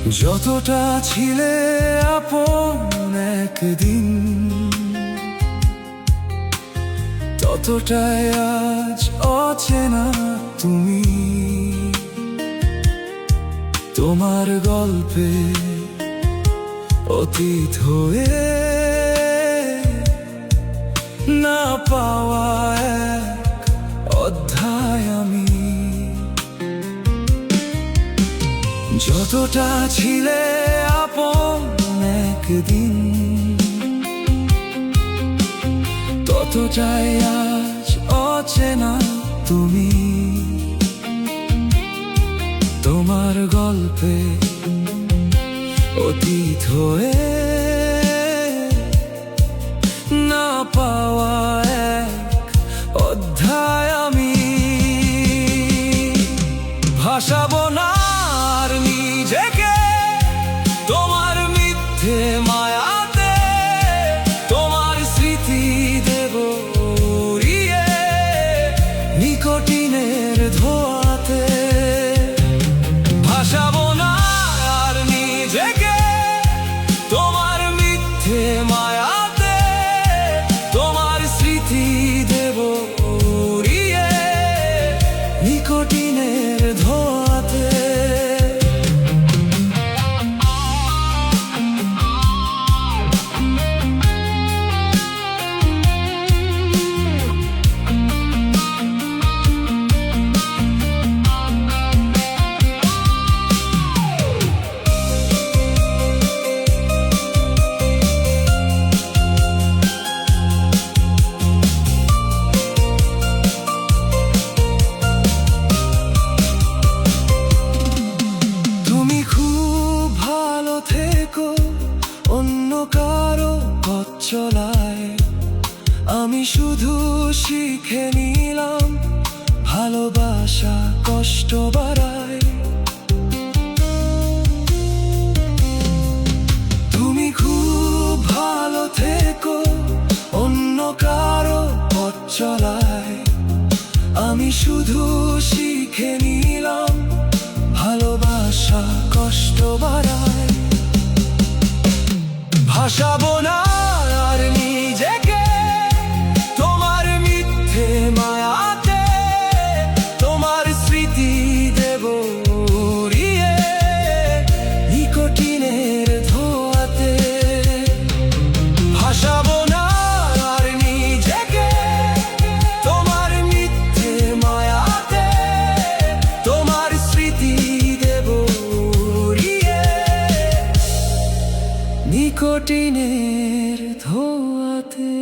যতটা ছিলে আপন একদিন, ততটাই আজ অচেনা তুমি। তোমার গল্পে অতীত হয়ে না পাওয়া এক অধ্যায় আমি। যতটা ছিলে আপন একদিন, ততটাই আজ অচেনা তুমি। তোমার গল্পে অতীত হয়ে না পাওয়া এক অধ্যায় আমি। ভাসাবো না আর নিজেকে তোমার মিথ্যে মায়াতে, তোমার স্মৃতি দেব উড়িয়ে নিকোটিনের ধোঁয়াতে। ভাসাবো না আর নিজেকে তোমার মিথ্যে মায়াতে, তোমার স্মৃতি দেব উড়িয়ে নিকোটিনের ধোঁয়াতে। অন্য কারো পথ চলায় আমি শুধু শিখে নিলাম, ভালোবাসা কষ্ট বাড়ায়। তুমি খুব ভালো থেকো, অন্য কারো পথ চলায় আমি শুধু শিখে নিলাম, ভালোবাসা কষ্ট বাড়ায়। ভাসাবো না আর নিজেকে তোমার মিথ্যে মায়াতে, তোমার স্মৃতি দেব উড়িয়ে নিকোটিনের ধোঁয়াতে। ভাসাবো না আর নিজেকে তোমার মিথ্যে মায়াতে, তোমার স্মৃতি দেব উড়িয়ে নিকোটিনের ধোঁয়াতে।